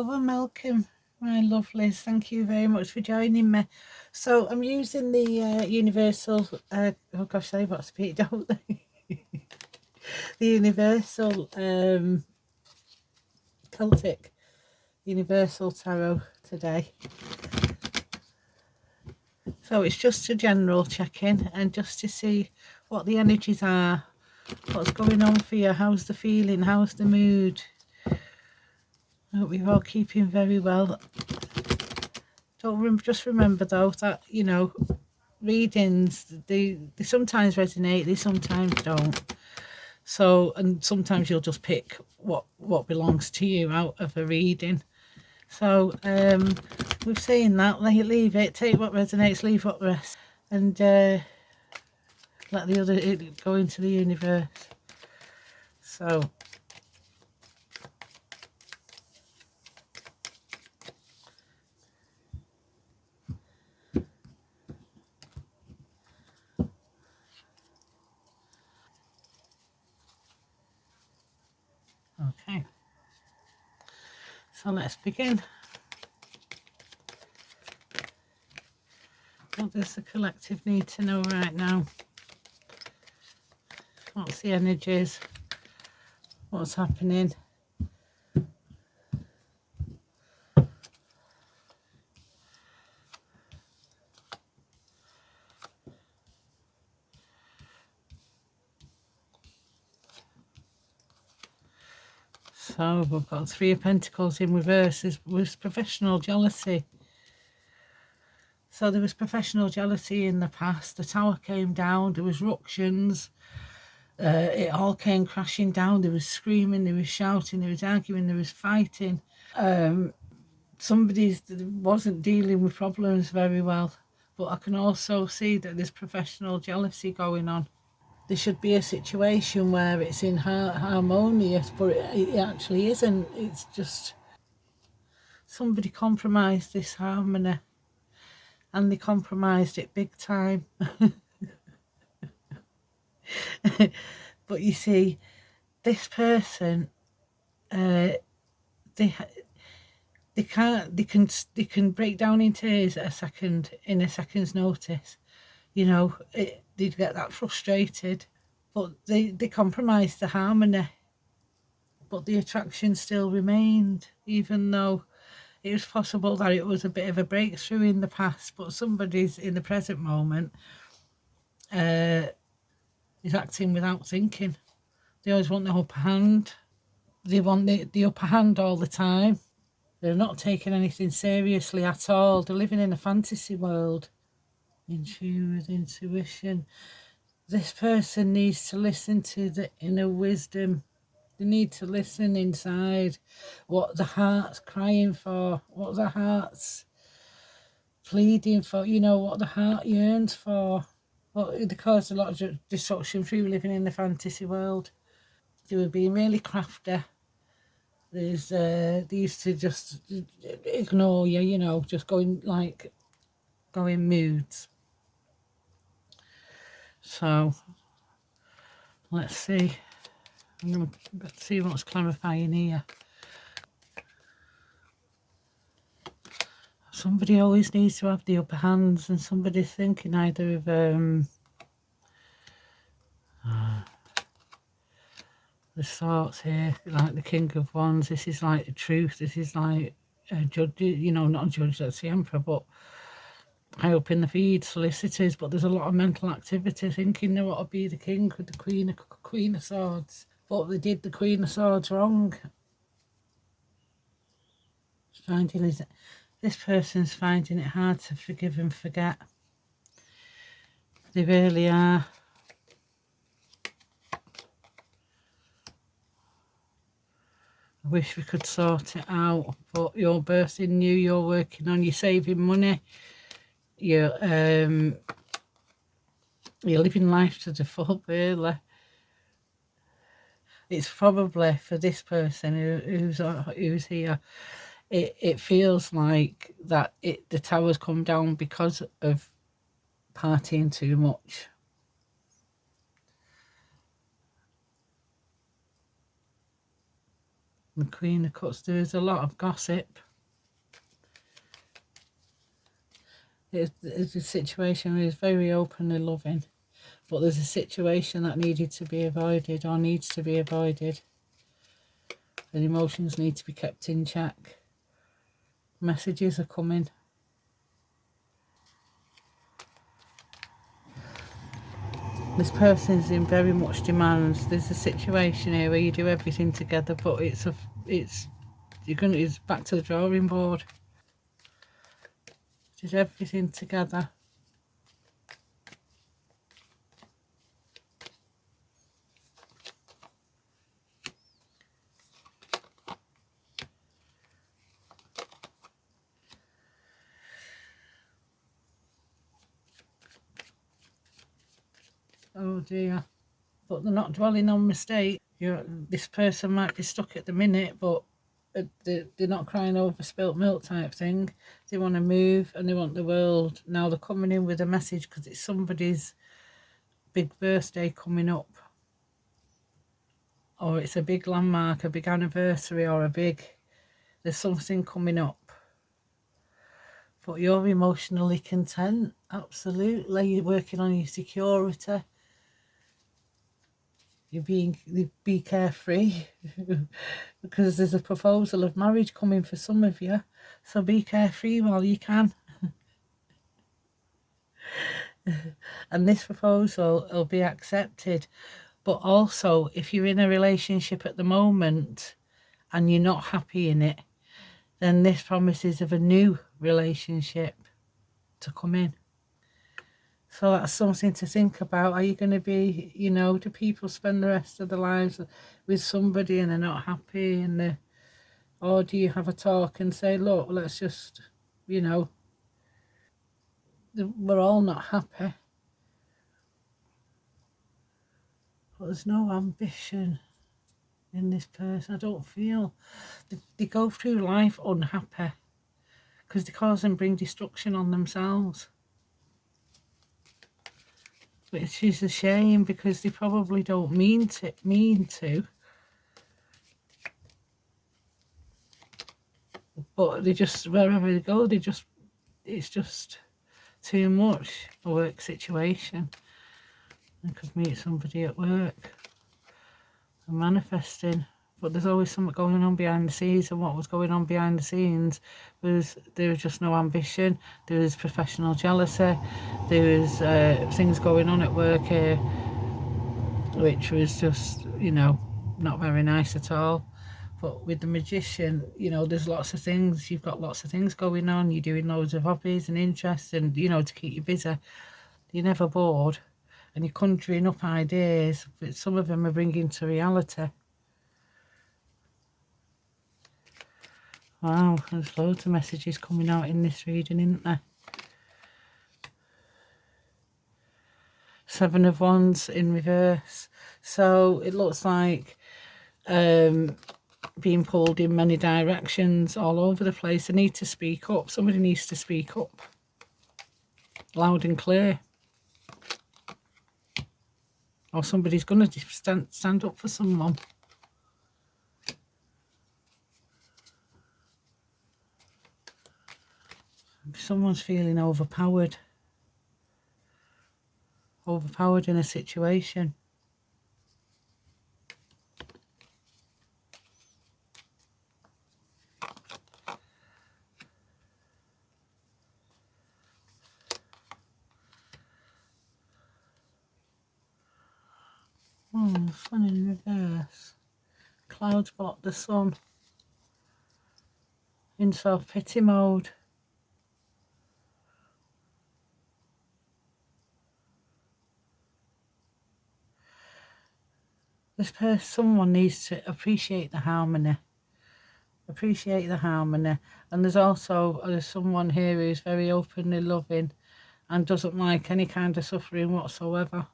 over, Malcolm. My lovelies, thank you very much for joining me. So I'm using the Universal, oh gosh, they've got to speak, don't they? The Universal Celtic Universal Tarot today. So it's just a general check-in and just to see what the energies are, what's going on for you, how's the feeling, how's the mood. I hope you're all keeping very well. Just remember though that, you know, readings, they sometimes resonate, they sometimes don't. So, and sometimes you'll just pick what belongs to you out of a reading. So we've seen that, leave it, take what resonates, leave what rests, and let the other go into the universe. So okay, so let's begin. What does the collective need to know right now? What's the energies? What's happening? So we've got Three of Pentacles in reverse. There was professional jealousy. So there was professional jealousy in the past. The tower came down. There was ructions. It all came crashing down. There was screaming. There was shouting. There was arguing. There was fighting. Somebody wasn't dealing with problems very well. But I can also see that there's professional jealousy going on. There should be a situation where it's in harmonious, but it actually isn't. It's just somebody compromised this harmony, and they compromised it big time. But you see, this person, they can break down in tears in a second's notice. You know, they'd get that frustrated, but they compromised the harmony, but the attraction still remained, even though it was possible that it was a bit of a breakthrough in the past, but somebody's in the present moment is acting without thinking. They always want the upper hand. They want the upper hand all the time. They're not taking anything seriously at all. They're living in a fantasy world. In tune with intuition. This person needs to listen to the inner wisdom. They need to listen inside what the heart's crying for, what the heart's pleading for, you know, what the heart yearns for. Well, they caused a lot of destruction through living in the fantasy world. They were being really crafty. They used to just ignore you, you know, just go in moods. So let's see. I'm going to see what's clarifying here. Somebody always needs to have the upper hands, and somebody's thinking either of the Swords here, like the King of Wands. This is like the Truth. This is like a judge, you know, not a judge, that's the Emperor, but high up in the feed, solicitors. But there's a lot of mental activity thinking they want to be the king with the Queen of Swords, but they did the Queen of Swords wrong. This person's finding it hard to forgive and forget. They really are. I wish we could sort it out, but you're birthing new, you're working on, you're saving money, you're living life to the full, really. It's probably for this person who's here, it feels like that the tower's come down because of partying too much. The Queen of Cups, there's a lot of gossip. It's a situation where he's very openly loving, but there's a situation that needed to be avoided or needs to be avoided. And emotions need to be kept in check. Messages are coming. This person is in very much demand. There's a situation here where you do everything together, but it's back to the drawing board. Did everything together. Oh dear. But they're not dwelling on mistake. This person might be stuck at the minute, but they're not crying over spilt milk type thing. They want to move and they want the world. Now they're coming in with a message because it's somebody's big birthday coming up. Or it's a big landmark, a big anniversary, or there's something coming up. But you're emotionally content, absolutely. You're working on your security. Be carefree because there's a proposal of marriage coming for some of you. So be carefree while you can. And this proposal will be accepted. But also, if you're in a relationship at the moment and you're not happy in it, then this promises of a new relationship to come in. So that's something to think about. Are you going to be, do people spend the rest of their lives with somebody and they're not happy, or do you have a talk and say, look, let's just, we're all not happy. But there's no ambition in this person. I don't feel they go through life unhappy because they cause and bring destruction on themselves. Which is a shame because they probably don't mean to. But they just, wherever they go, it's just too much a work situation. I could meet somebody at work and manifesting, but there's always something going on behind the scenes, and what was going on behind the scenes was there was just no ambition, there was professional jealousy, there was things going on at work here which was just, not very nice at all. But with the Magician, there's lots of things, you've got lots of things going on, you're doing loads of hobbies and interests and, to keep you busy. You're never bored and you're conjuring up ideas, but some of them are bringing to reality. Wow, there's loads of messages coming out in this reading, isn't there? 7 of Wands in reverse. So it looks like being pulled in many directions all over the place. They need to speak up. Somebody needs to speak up loud and clear, or somebody's going to stand up for someone. Someone's feeling overpowered in a situation. Sun in reverse. Clouds block the sun. In self-pity mode. Someone needs to appreciate the harmony. And there's someone here who's very openly loving and doesn't like any kind of suffering whatsoever.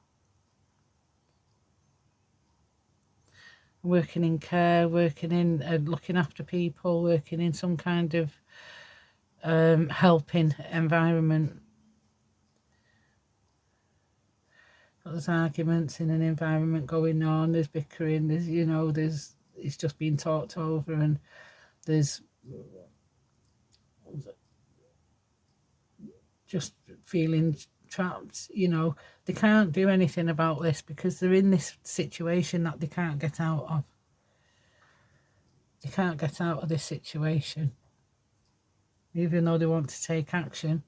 Working in care, working in looking after people, working in some kind of helping environment. But there's arguments in an environment going on, there's bickering, there's it's just been talked over, and there's just feeling trapped. You know, they can't do anything about this because they're in this situation that they can't get out of. They can't get out of this situation, even though they want to take action.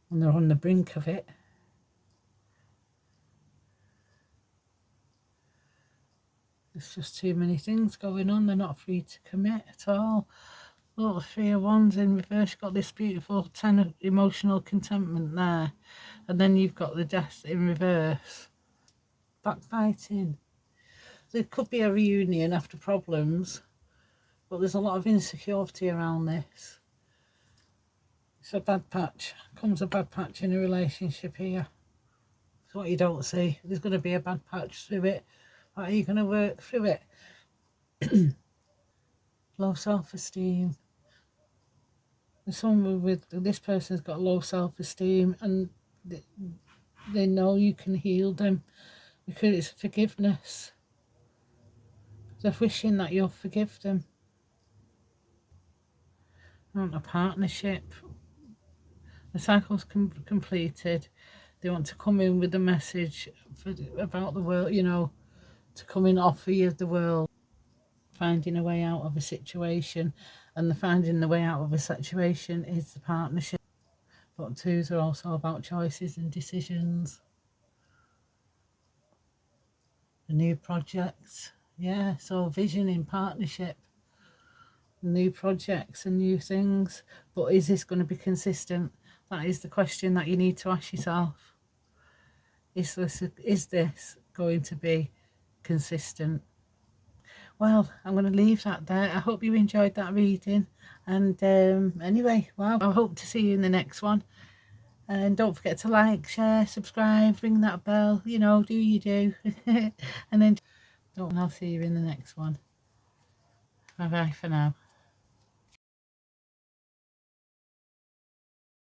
And they're on the brink of it. There's just too many things going on. They're not free to commit at all. Look, the Three of Wands in reverse. You've got this beautiful 10 of emotional contentment there. And then you've got the Death in reverse. Backbiting. There could be a reunion after problems, but there's a lot of insecurity around this. It's a bad patch. Comes a bad patch in a relationship here. It's what you don't see. There's going to be a bad patch through it. How are you going to work through it? Low self-esteem. There's someone with this person's got low self-esteem, and they know you can heal them because it's forgiveness. They're wishing that you'll forgive them. They want a partnership. The cycle's completed. They want to come in with a message about the world, you know, to come in, offer you the world, finding a way out of a situation. And the finding the way out of a situation is the partnership. But twos are also about choices and decisions. The new projects. Yeah, so vision in partnership. New projects and new things. But is this going to be consistent? That is the question that you need to ask yourself. Is this going to be consistent? Well, I'm going to leave that there. I hope you enjoyed that reading. And anyway, well, I hope to see you in the next one. And don't forget to like, share, subscribe, ring that bell. You know, do you do. And then I'll see you in the next one. Bye bye for now.